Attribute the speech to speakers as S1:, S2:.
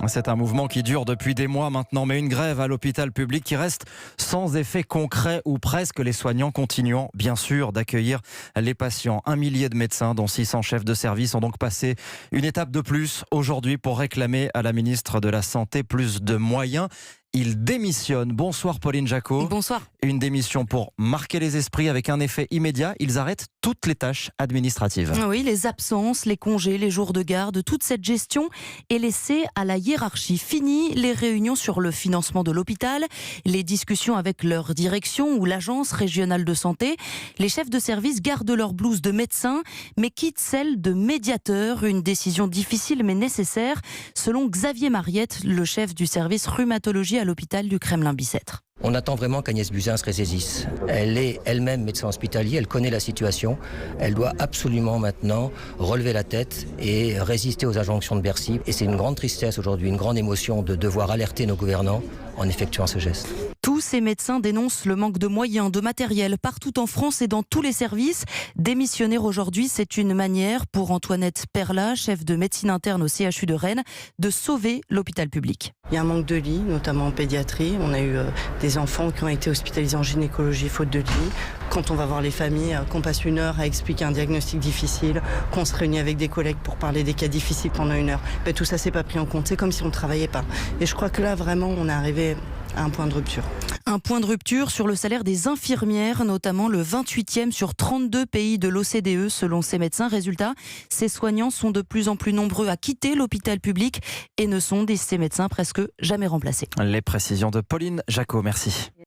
S1: C'est un mouvement qui dure depuis des mois maintenant, mais une grève à l'hôpital public qui reste sans effet concret ou presque, les soignants continuant bien sûr d'accueillir les patients. 1 millier de médecins, dont 600 chefs de service, ont donc passé une étape de plus aujourd'hui pour réclamer à la ministre de la Santé plus de moyens. Il démissionne. Bonsoir Pauline Jacot.
S2: Bonsoir.
S1: Une démission pour marquer les esprits avec un effet immédiat. Ils arrêtent toutes les tâches administratives.
S2: Oui, les absences, les congés, les jours de garde, toute cette gestion est laissée à la hiérarchie. Fini les réunions sur le financement de l'hôpital, les discussions avec leur direction ou l'agence régionale de santé. Les chefs de service gardent leur blouse de médecin, mais quittent celle de médiateur. Une décision difficile mais nécessaire, selon Xavier Mariette, le chef du service rhumatologie à l'hôpital du Kremlin-Bicêtre.
S3: On attend vraiment qu'Agnès Buzyn se ressaisisse. Elle est elle-même médecin hospitalier, elle connaît la situation. Elle doit absolument maintenant relever la tête et résister aux injonctions de Bercy. Et c'est une grande tristesse aujourd'hui, une grande émotion de devoir alerter nos gouvernants en effectuant ce geste.
S2: Tous ces médecins dénoncent le manque de moyens, de matériel partout en France et dans tous les services. Démissionner aujourd'hui, c'est une manière pour Antoinette Perla, chef de médecine interne au CHU de Rennes, de sauver l'hôpital public.
S4: Il y a un manque de lits, notamment en pédiatrie. On a eu des enfants qui ont été hospitalisés en gynécologie faute de lits. Quand on va voir les familles, qu'on passe 1 heure à expliquer un diagnostic difficile, qu'on se réunit avec des collègues pour parler des cas difficiles pendant 1 heure, tout ça c'est pas pris en compte. C'est comme si on ne travaillait pas. Et je crois que là vraiment on est arrivé à un point de rupture.
S2: Un point de rupture sur le salaire des infirmières, notamment le 28e sur 32 pays de l'OCDE selon ces médecins. Résultat, ces soignants sont de plus en plus nombreux à quitter l'hôpital public et ne sont, disent ces médecins, presque jamais remplacés.
S1: Les précisions de Pauline Jacot, merci.